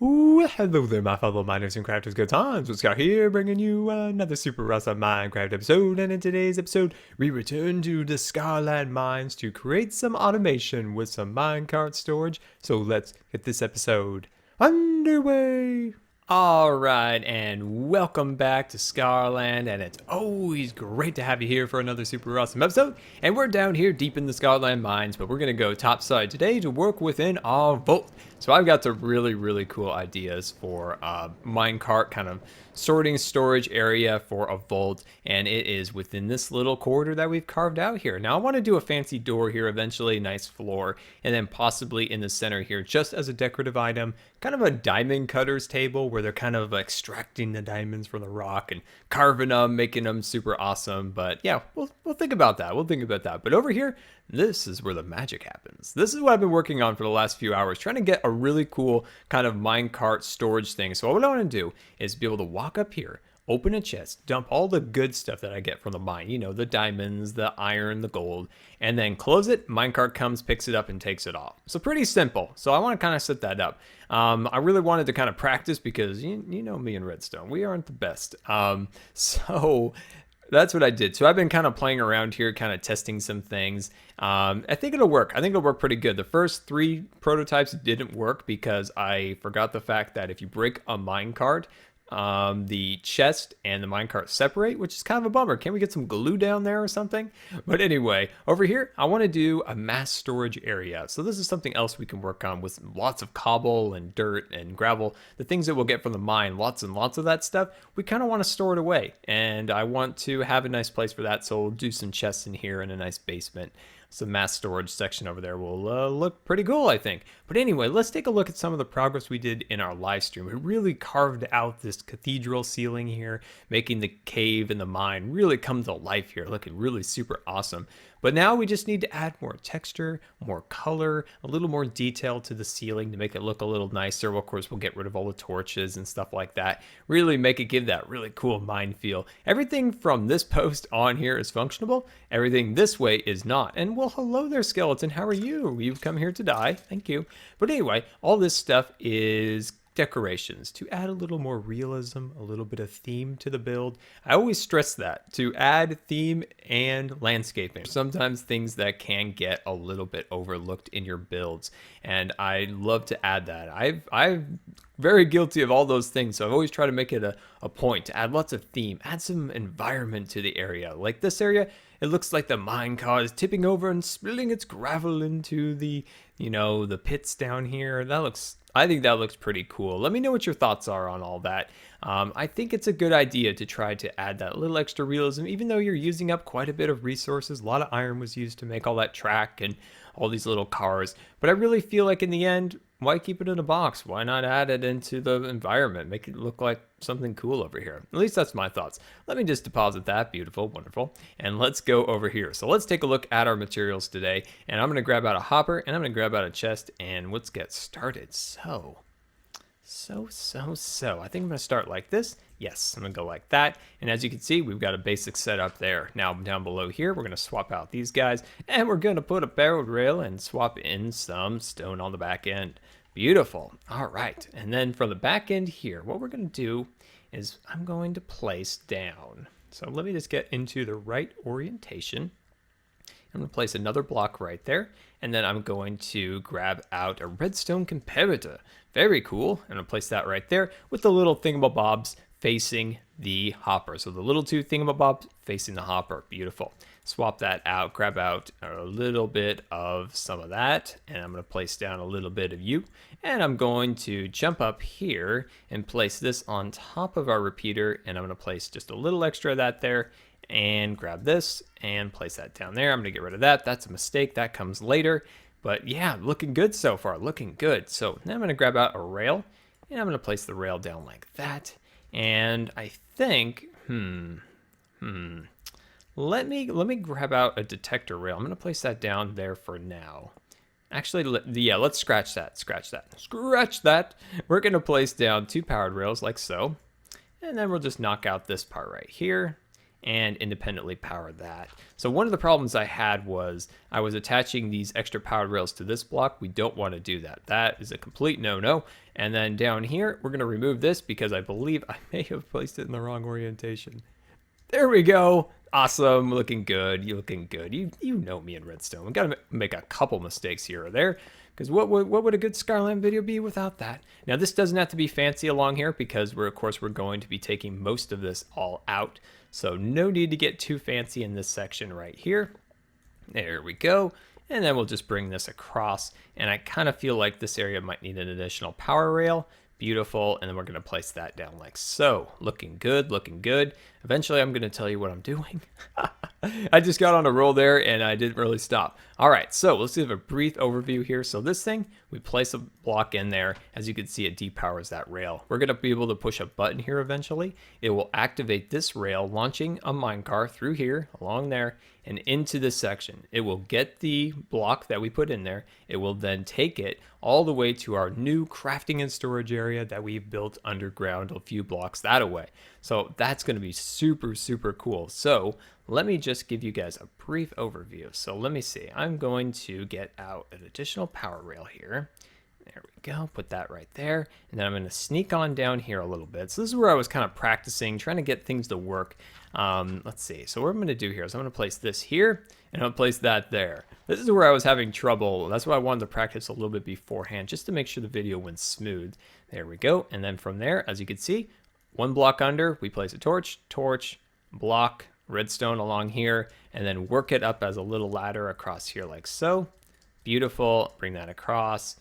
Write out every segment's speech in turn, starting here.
Ooh, hello there, my fellow miners and crafters. Good times. Scar here, bringing you another super awesome Minecraft episode. And in today's episode, we return to the Scarland mines to create some automation with some minecart storage. So let's get this episode underway. Alright, and welcome back to Scarland, and it's always great to have you here for another super awesome episode. And we're down here deep in the Scarland mines, but we're going to go topside today to work within our vault. So I've got some really cool ideas for minecart kind of sorting storage area for a vault, and it is within this little corridor that we've carved out here. Now I want to do a fancy door here eventually, nice floor, and then possibly in the center here just as a decorative item, kind of a diamond cutter's table where they're kind of extracting the diamonds from the rock and carving them, making them super awesome. But yeah, we'll think about that. We'll think about that. But over here, this is where the magic happens. This is what I've been working on for the last few hours, trying to get a really cool kind of minecart storage thing. So what I want to do is be able to walk up here, open a chest, dump all the good stuff that I get from the mine, you know, the diamonds, the iron, the gold, and then close it. Minecart comes, picks it up, and takes it off. So pretty simple. So I want to kind of set that up. I really wanted to kind of practice because you know me and Redstone, we aren't the best. So that's what I did. So I've been kind of playing around here, kind of testing some things. I think it'll work. I think it'll work pretty good. The first 3 prototypes didn't work because I forgot the fact that if you break a minecart, the chest and the minecart separate, which is kind of a bummer. Can't we get some glue down there or something? But anyway, over here, I want to do a mass storage area. So this is something else we can work on with lots of cobble and dirt and gravel, the things that we'll get from the mine, lots and lots of that stuff. We kind of want to store it away, and I want to have a nice place for that. So we'll do some chests in here and a nice basement. Some mass storage section over there will look pretty cool, I think. But anyway, let's take a look at some of the progress we did in our live stream. We really carved out this cathedral ceiling here, making the cave and the mine really come to life here, looking really super awesome. But now we just need to add more texture, more color, a little more detail to the ceiling to make it look a little nicer. Well, of course, we'll get rid of all the torches and stuff like that. Really make it give that really cool mine feel. Everything from this post on here is functionable. Everything this way is not. And well, hello there, skeleton. How are you? You've come here to die. Thank you. But anyway, all this stuff is decorations to add a little more realism, a little bit of theme to the build. I always stress that, to add theme and landscaping. Sometimes things that can get a little bit overlooked in your builds, and I love to add that. I'm very guilty of all those things, so I've always tried to make it a point to add lots of theme, add some environment to the area. Like this area, it looks like the minecart is tipping over and spilling its gravel into the, you know, the pits down here. I think that looks pretty cool. Let me know what your thoughts are on all that. I think it's a good idea to try to add that little extra realism, even though you're using up quite a bit of resources. A lot of iron was used to make all that track and all these little cars. But I really feel like in the end, why keep it in a box? Why not add it into the environment? Make it look like something cool over here. At least that's my thoughts. Let me just deposit that. Beautiful, wonderful. And let's go over here. So let's take a look at our materials today. And I'm going to grab out a hopper and I'm going to grab out a chest and let's get started. So I think I'm going to start like this. Yes, I'm going to go like that. And as you can see, we've got a basic setup there. Now down below here, we're going to swap out these guys and we're going to put a barreled rail and swap in some stone on the back end. Beautiful. All right. And then from the back end here, what we're going to do is I'm going to place down. So let me just get into the right orientation. I'm going to place another block right there, and then I'm going to grab out a redstone comparator. Very cool. I'm going to place that right there with the little thingamabobs facing the hopper. So the little 2 thingamabobs facing the hopper. Beautiful. Swap that out, grab out a little bit of some of that, and I'm going to place down a little bit of you. And I'm going to jump up here and place this on top of our repeater, and I'm going to place just a little extra of that there. And grab this and place that down there. I'm going to get rid of that. That's a mistake. That comes later. But yeah, looking good so far. Looking good. So now I'm going to grab out a rail. And I'm going to place the rail down like that. And I think, let me grab out a detector rail. I'm going to place that down there for now. Actually, yeah, let's scratch that. Scratch that. We're going to place down 2 powered rails like so. And then we'll just knock out this part right here. and independently power that. So one of the problems I had was I was attaching these extra powered rails to this block. We don't want to do that. That is a complete no-no. And then down here, we're going to remove this because I believe I may have placed it in the wrong orientation. There we go. Awesome. Looking good. You looking good. You know me in Redstone. We got to make a couple mistakes here or there, because what would a good Scarland video be without that? Now, this doesn't have to be fancy along here because of course we're going to be taking most of this all out. So no need to get too fancy in this section right here. There we go. And then we'll just bring this across. And I kind of feel like this area might need an additional power rail. Beautiful. And then we're going to place that down like so. Looking good, looking good. Eventually, I'm going to tell you what I'm doing. I just got on a roll there and I didn't really stop. All right, so let's give a brief overview here. So this thing, we place a block in there. As you can see, it depowers that rail. We're going to be able to push a button here eventually. It will activate this rail, launching a minecart through here, along there, and into this section. It will get the block that we put in there. It will then take it all the way to our new crafting and storage area that we've built underground a few blocks that away. So that's going to be super, super cool. So let me just give you guys a brief overview. So let me see. I'm going to get out an additional power rail here. There we go. Put that right there. And then I'm going to sneak on down here a little bit. So this is where I was kind of practicing, trying to get things to work. Let's see. So what I'm going to do here is I'm going to place this here and I'm going to place that there. This is where I was having trouble. That's why I wanted to practice a little bit beforehand, just to make sure the video went smooth. There we go. And then from there, as you can see, one block under, we place a torch, block, redstone along here, and then work it up as a little ladder across here like so. Beautiful. Bring that across.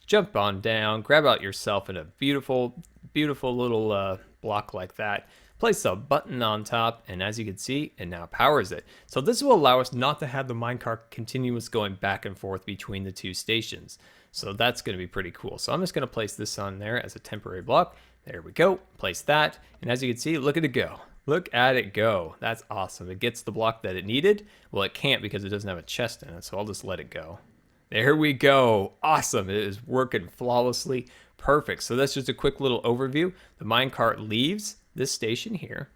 Jump on down, grab out yourself in a beautiful, beautiful little block like that. Place a button on top, and as you can see, it now powers it. So this will allow us not to have the minecart continuous going back and forth between the two stations. So that's going to be pretty cool. So I'm just going to place this on there as a temporary block. There we go. Place that, and as you can see, look at it go. Look at it go. That's awesome. It gets the block that it needed. Well, it can't because it doesn't have a chest in it, so I'll just let it go. There we go. Awesome. It is working flawlessly. Perfect. So that's just a quick little overview. The minecart leaves this station here,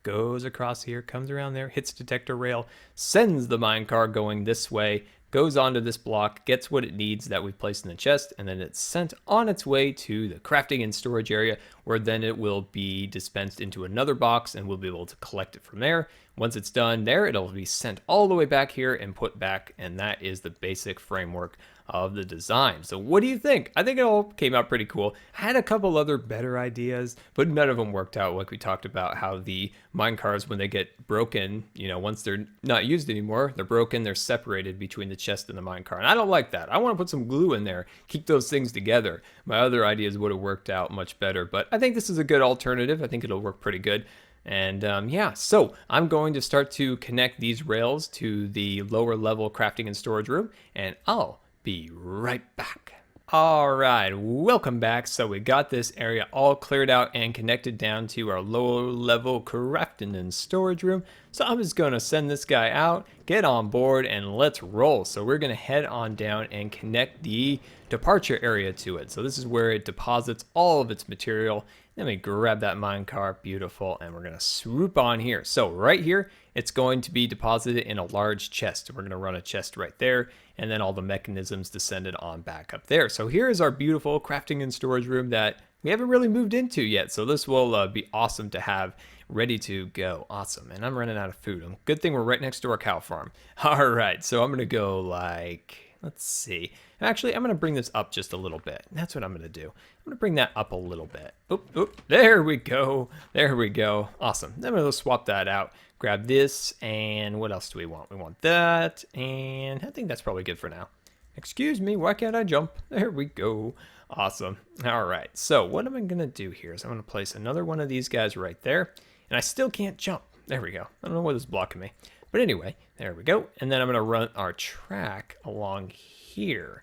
goes across here, comes around there, hits detector rail, sends the minecart going this way, goes onto this block, gets what it needs that we've placed in the chest, and then it's sent on its way to the crafting and storage area, where then it will be dispensed into another box and we'll be able to collect it from there. Once it's done there, it'll be sent all the way back here and put back, and that is the basic framework of the design. So what do you think? I think it all came out pretty cool. I had a couple other better ideas, but none of them worked out. Like we talked about how the minecarts, when they get broken, you know, once they're not used anymore, they're broken, they're separated between the chest and the minecart. And I don't like that. I want to put some glue in there, keep those things together. My other ideas would have worked out much better, but I think this is a good alternative. I think it'll work pretty good. And yeah, so I'm going to start to connect these rails to the lower level crafting and storage room, and I'll be right back. All right, welcome back. So we got this area all cleared out and connected down to our lower level crafting and storage room. So I'm just going to send this guy out, get on board, and let's roll. So we're going to head on down and connect the departure area to it. So this is where it deposits all of its material. Then we grab that minecart, beautiful, and we're going to swoop on here. So right here, it's going to be deposited in a large chest. We're going to run a chest right there, and then all the mechanisms descended on back up there. So here is our beautiful crafting and storage room that we haven't really moved into yet. So this will be awesome to have ready to go. Awesome. And I'm running out of food. Good thing we're right next to our cow farm. All right, so I'm going to go like, let's see. Actually, I'm going to bring this up just a little bit. That's what I'm going to do. I'm going to bring that up a little bit. Oop, there we go. There we go. Awesome. Then we'll swap that out. Grab this, and what else do we want? We want that, and I think that's probably good for now. Excuse me, why can't I jump? There we go. Awesome. All right, so what am I going to do here is I'm going to place another one of these guys right there, and I still can't jump. There we go. I don't know what is blocking me. But anyway, there we go. And then I'm going to run our track along here.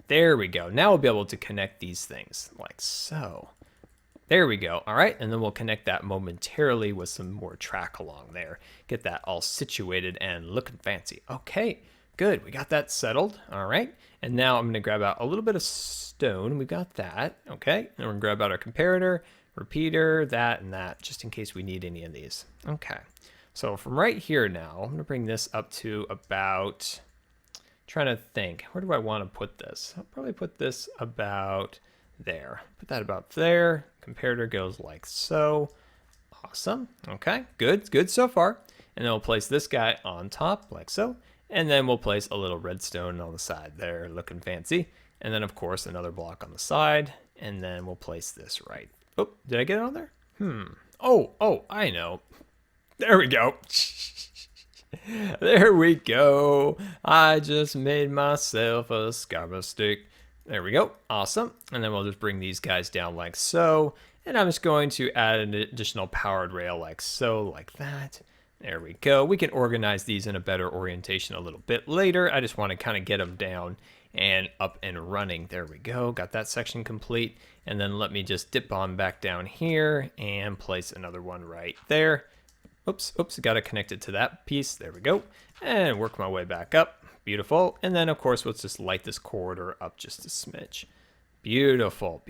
There we go. Now we'll be able to connect these things like so. There we go. All right. And then we'll connect that momentarily with some more track along there. Get that all situated and looking fancy. Okay, good. We got that settled. All right. And now I'm going to grab out a little bit of stone. We've got that. Okay. And we're going to grab out our comparator, repeater, that, and that, just in case we need any of these. Okay. So from right here now, I'm going to bring this up to about, trying to think, where do I want to put this? I'll probably put this about there. Put that about there. Comparator goes like so. Awesome. Okay, good so far. And then we'll place this guy on top like so. And then we'll place a little redstone on the side there, looking fancy. And then, of course, another block on the side. And then we'll place this right. Oh, did I get it on there? Oh, I know. There we go. There we go. I just made myself a scar mistake. There we go. Awesome. And then we'll just bring these guys down like so. And I'm just going to add an additional powered rail like so, like that. There we go. We can organize these in a better orientation a little bit later. I just want to kind of get them down and up and running. There we go. Got that section complete. And then let me just dip on back down here and place another one right there. Oops, got to connect it to that piece. There we go. And work my way back up. Beautiful. And then, of course, let's just light this corridor up just a smidge. Beautiful.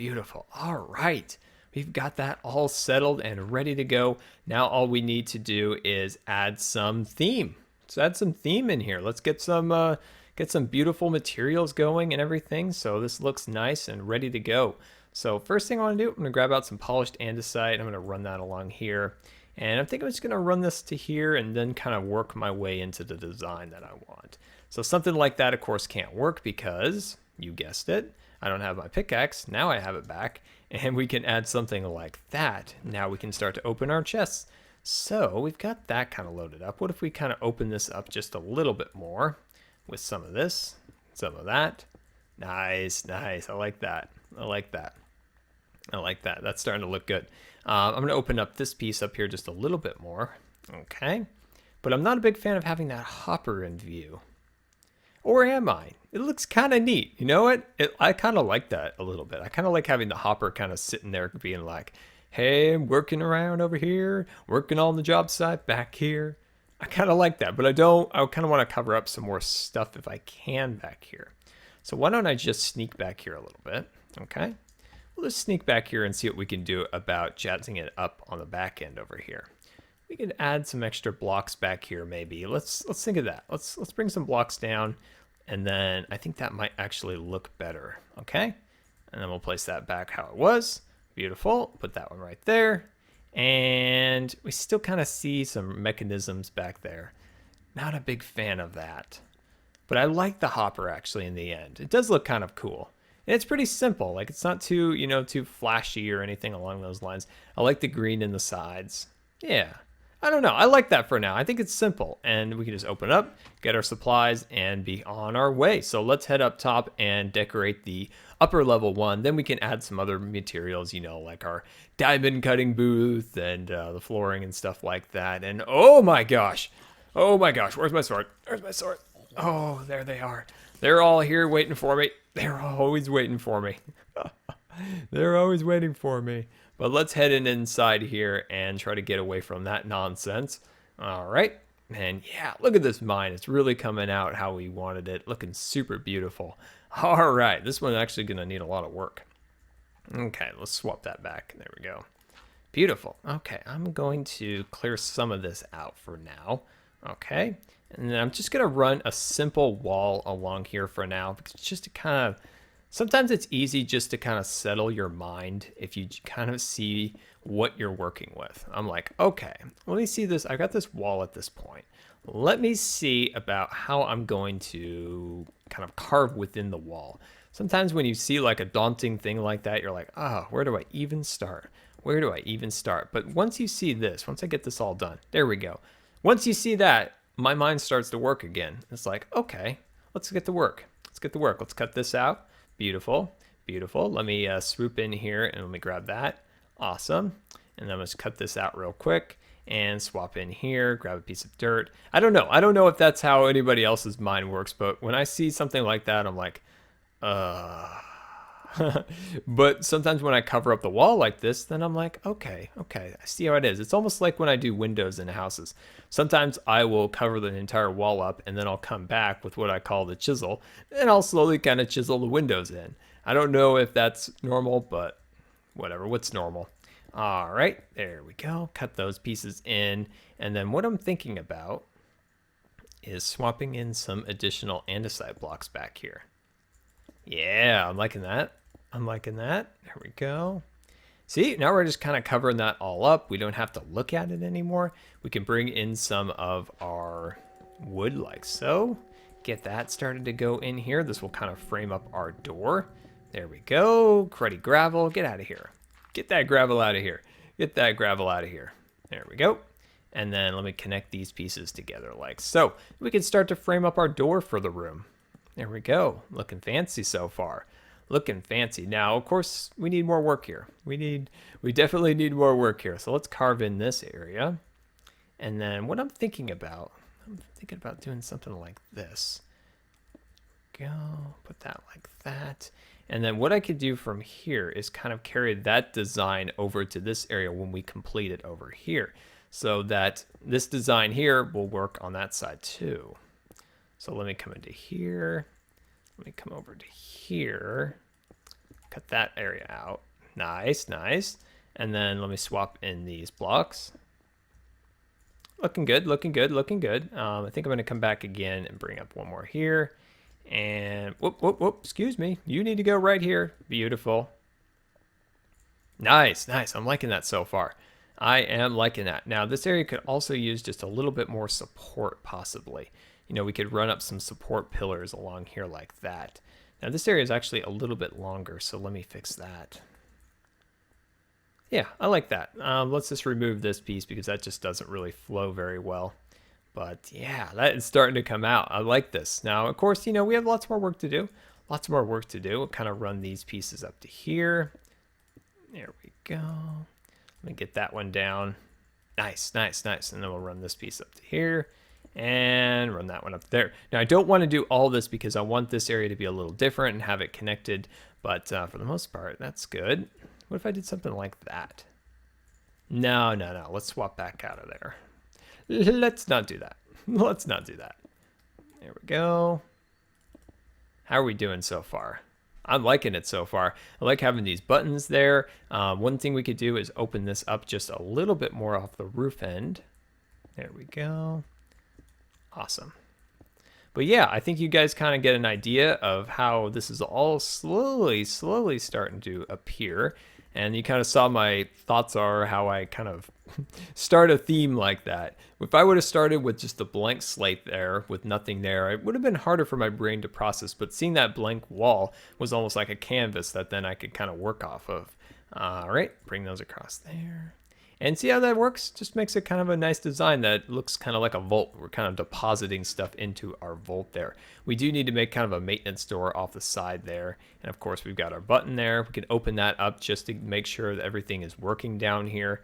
All right. We've got that all settled and ready to go. Now all we need to do is add some theme. Let's add some theme in here. Let's get some beautiful materials going and everything. So this looks nice and ready to go. So first thing I want to do, I'm going to grab out some polished andesite. I'm going to run that along here. And I'm thinking I'm just going to run this to here and then kind of work my way into the design that I want. So something like that, of course, can't work because, you guessed it, I don't have my pickaxe. Now I have it back. And we can add something like that. Now we can start to open our chests. So we've got that kind of loaded up. What if we kind of open this up just a little bit more with some of this, some of that. Nice. I like that. That's starting to look good. I'm going to open up this piece up here just a little bit more. Okay. But I'm not a big fan of having that hopper in view. Or am I? It looks kind of neat. You know what? I kind of like that a little bit. I kind of like having the hopper kind of sitting there being like, hey, I'm working around over here, working on the job site back here. I kind of like that, but I kind of want to cover up some more stuff if I can back here. So why don't I just sneak back here a little bit? Okay. We'll just sneak back here and see what we can do about jazzing it up on the back end over here. We could add some extra blocks back here maybe. Let's think of that. Let's bring some blocks down, and then I think that might actually look better. Okay? And then we'll place that back how it was. Beautiful. Put that one right there. And we still kind of see some mechanisms back there. Not a big fan of that. But I like the hopper actually in the end. It does look kind of cool. And it's pretty simple. Like it's not too, too flashy or anything along those lines. I like the green in the sides. Yeah. I don't know. I like that for now. I think it's simple. And we can just open up, get our supplies, and be on our way. So let's head up top and decorate the upper level one. Then we can add some other materials, like our diamond cutting booth and the flooring and stuff like that. And oh my gosh. Where's my sword? Oh, there they are. They're all here waiting for me. They're always waiting for me. They're always waiting for me. But let's head inside here and try to get away from that nonsense. All right. And yeah, look at this mine. It's really coming out how we wanted it. Looking super beautiful. All right. This one's actually going to need a lot of work. Okay, let's swap that back. There we go. Beautiful. Okay, I'm going to clear some of this out for now. Okay. And then I'm just going to run a simple wall along here for now, because just to kind of, sometimes it's easy just to kind of settle your mind if you kind of see what you're working with. I'm like, okay, let me see this. I got this wall at this point. Let me see about how I'm going to kind of carve within the wall. Sometimes when you see like a daunting thing like that, you're like, where do I even start? But once you see this, once I get this all done, there we go. Once you see that, my mind starts to work again. It's like, okay, let's get to work. Let's cut this out. Beautiful. Let me swoop in here and let me grab that. Awesome. And then let's cut this out real quick and swap in here, grab a piece of dirt. I don't know if that's how anybody else's mind works, but when I see something like that, I'm like, But sometimes when I cover up the wall like this, then I'm like, okay, I see how it is. It's almost like when I do windows in houses. Sometimes I will cover the entire wall up and then I'll come back with what I call the chisel and I'll slowly kind of chisel the windows in. I don't know if that's normal, but whatever. What's normal? All right, there we go. Cut those pieces in. And then what I'm thinking about is swapping in some additional andesite blocks back here. Yeah, I'm liking that. I'm liking that. There we go. See, now we're just kind of covering that all up. We don't have to look at it anymore. We can bring in some of our wood like so. Get that started to go in here. This will kind of frame up our door. There we go. Cruddy gravel, get out of here. Get that gravel out of here. Get that gravel out of here. There we go. And then let me connect these pieces together like so. We can start to frame up our door for the room. There we go. Looking fancy so far. Looking fancy. Now, of course, we need more work here. We definitely need more work here. So let's carve in this area. And then what I'm thinking about doing something like this. Go, put that like that. And then what I could do from here is kind of carry that design over to this area when we complete it over here. So that this design here will work on that side too. So let me come into here. Let me come over to here. Cut that area out. Nice, nice. And then let me swap in these blocks. Looking good, looking good, looking good. I think I'm going to come back again and bring up one more here. And whoop, whoop, whoop, excuse me. You need to go right here. Beautiful. Nice, nice. I'm liking that so far. I am liking that. Now, this area could also use just a little bit more support, possibly. You know, we could run up some support pillars along here like that. Now, this area is actually a little bit longer, so let me fix that. Yeah, I like that. Let's just remove this piece because that just doesn't really flow very well. But yeah, that is starting to come out. I like this. Now, of course, you know, we have lots more work to do. Lots more work to do. We'll kind of run these pieces up to here. There we go. Let me get that one down. Nice, nice, nice. And then we'll run this piece up to here and run that one up there. Now, I don't want to do all this because I want this area to be a little different and have it connected. But for the most part, that's good. What if I did something like that? No, no, no. Let's swap back out of there. Let's not do that. Let's not do that. There we go. How are we doing so far? I'm liking it so far. I like having these buttons there. One thing we could do is open this up just a little bit more off the roof end. There we go. Awesome. But yeah, I think you guys kind of get an idea of how this is all slowly starting to appear. And you kind of saw my thoughts are how I kind of start a theme like that. If I would have started with just a blank slate there with nothing there, it would have been harder for my brain to process. But seeing that blank wall was almost like a canvas that then I could kind of work off of. All right, bring those across there. And see how that works? Just makes it kind of a nice design that looks kind of like a vault. We're kind of depositing stuff into our vault there. We do need to make kind of a maintenance door off the side there. And of course, we've got our button there. We can open that up just to make sure that everything is working down here.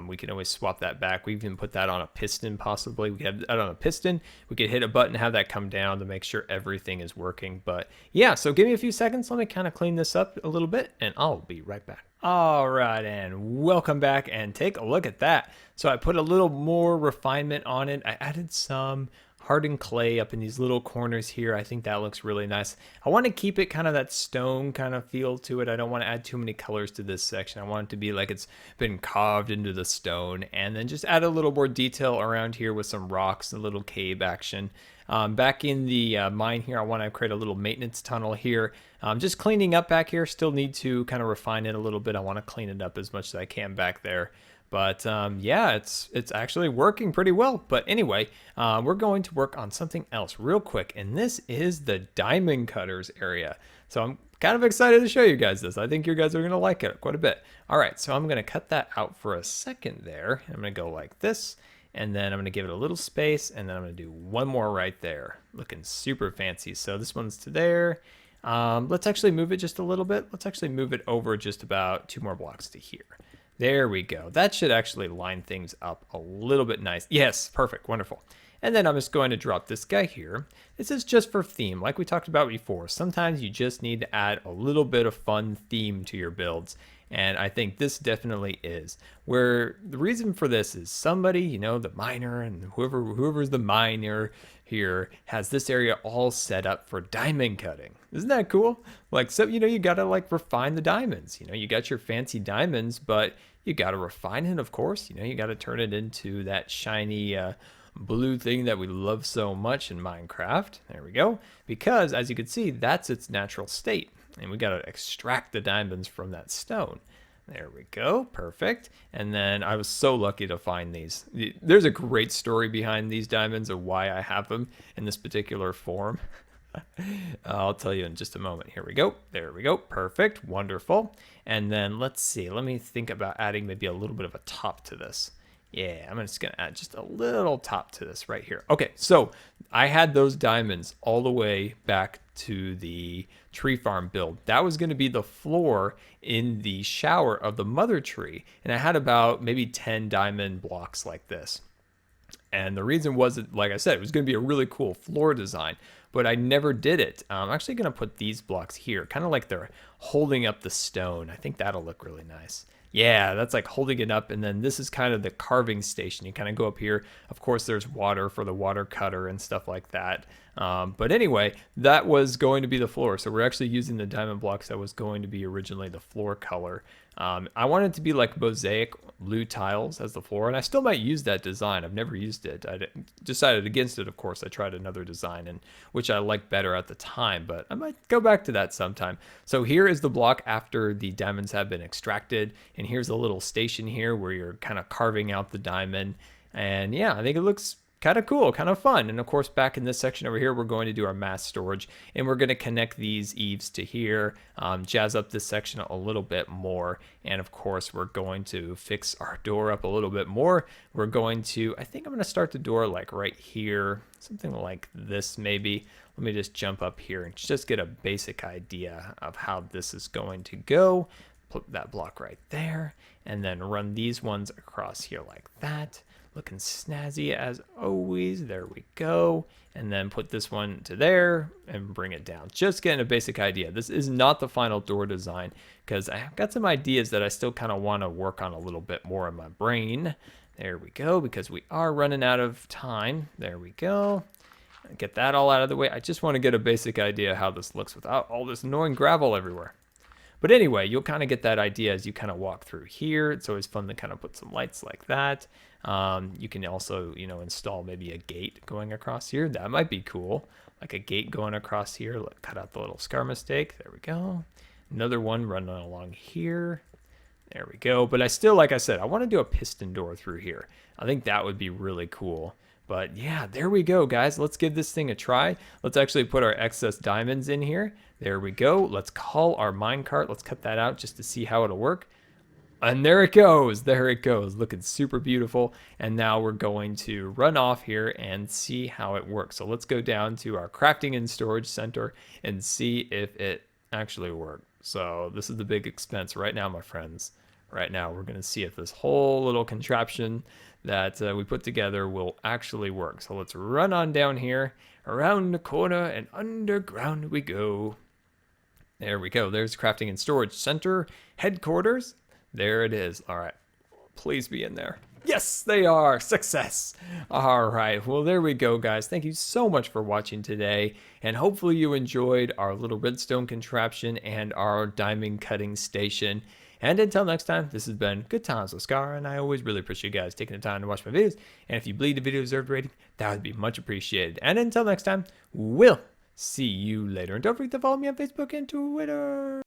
We can always swap that back. We even put that on a piston possibly. We could have that on a piston. We could hit a button, have that come down to make sure everything is working. But yeah, so give me a few seconds. Let me kind of clean this up a little bit and I'll be right back. All right, and welcome back and take a look at that. So I put a little more refinement on it. I added some hardened clay up in these little corners here. I think that looks really nice. I want to keep it kind of that stone kind of feel to it. I don't want to add too many colors to this section. I want it to be like it's been carved into the stone, and then just add a little more detail around here with some rocks, a little cave action. Back in the mine here, I want to create a little maintenance tunnel here. Just cleaning up back here. Still need to kind of refine it a little bit. I want to clean it up as much as I can back there. But yeah, it's actually working pretty well. But anyway, we're going to work on something else real quick. And this is the diamond cutters area. So I'm kind of excited to show you guys this. I think you guys are going to like it quite a bit. All right, so I'm going to cut that out for a second there. I'm going to go like this. And then I'm going to give it a little space. And then I'm going to do one more right there. Looking super fancy. So this one's to there. Let's actually move it just a little bit. Let's actually move it over just about 2 more blocks to here. There we go. That should actually line things up a little bit nice. Yes, perfect, wonderful. And then I'm just going to drop this guy here. This is just for theme, like we talked about before. Sometimes you just need to add a little bit of fun theme to your builds. And I think this definitely is. Where the reason for this is somebody, you know, the miner and whoever's the miner, here has this area all set up for diamond cutting. Isn't that cool? Like, so, you gotta like refine the diamonds. You got your fancy diamonds, but you gotta refine it, of course. You gotta turn it into that shiny blue thing that we love so much in Minecraft. There we go. Because as you can see, that's its natural state. And we gotta extract the diamonds from that stone. There we go. Perfect. And then I was so lucky to find these. There's a great story behind these diamonds of why I have them in this particular form. I'll tell you in just a moment. Here we go. There we go. Perfect. Wonderful. And then let's see. Let me think about adding maybe a little bit of a top to this. Yeah, I'm just going to add just a little top to this right here. Okay, so I had those diamonds all the way back to the tree farm build. That was going to be the floor in the shower of the mother tree. And I had about maybe 10 diamond blocks like this. And the reason was that, like I said, it was going to be a really cool floor design, but I never did it. I'm actually going to put these blocks here, kind of like they're holding up the stone. I think that'll look really nice. Yeah, that's like holding it up, and then this is kind of the carving station. You kind of go up here. Of course, there's water for the water cutter and stuff like that. But anyway, that was going to be the floor. So we're actually using the diamond blocks that was going to be originally the floor color. I wanted it to be like mosaic blue tiles as the floor, and I still might use that design. I've never used it. I decided against it, of course. I tried another design, and which I liked better at the time, but I might go back to that sometime. So here is the block after the diamonds have been extracted, and here's a little station here where you're kind of carving out the diamond. And yeah, I think it looks kind of cool, kind of fun. And of course, back in this section over here, we're going to do our mass storage, and we're going to connect these eaves to here, jazz up this section a little bit more. And of course, we're going to fix our door up a little bit more. We're going to, I think I'm going to start the door like right here, something like this maybe. Let me just jump up here and just get a basic idea of how this is going to go. Put that block right there, and then run these ones across here like that. Looking snazzy as always. There we go. And then put this one to there and bring it down. Just getting a basic idea. This is not the final door design because I've got some ideas that I still kind of want to work on a little bit more in my brain. There we go, because we are running out of time. There we go. Get that all out of the way. I just want to get a basic idea how this looks without all this annoying gravel everywhere. But anyway, you'll kind of get that idea as you kind of walk through here. It's always fun to kind of put some lights like that. You can also, install maybe a gate going across here. That might be cool. Like a gate going across here. Cut out the little scar mistake. There we go. Another one running along here. There we go. But I still, like I said, I want to do a piston door through here. I think that would be really cool. But yeah, there we go, guys. Let's give this thing a try. Let's actually put our excess diamonds in here. There we go. Let's call our minecart. Let's cut that out just to see how it'll work. And there it goes. There it goes. Looking super beautiful. And now we're going to run off here and see how it works. So let's go down to our crafting and storage center and see if it actually works. So this is the big expense right now, my friends. Right now, we're going to see if this whole little contraption that we put together will actually work. So let's run on down here, around the corner, and underground we go. There we go. There's crafting and storage center headquarters. There it is. All right. Please be in there. Yes, they are. Success. All right. Well, there we go, guys. Thank you so much for watching today. And hopefully you enjoyed our little redstone contraption and our diamond cutting station. And until next time, this has been Good Times with Scar, and I always really appreciate you guys taking the time to watch my videos. And if you believe the video deserved a rating, that would be much appreciated. And until next time, we'll see you later. And don't forget to follow me on Facebook and Twitter.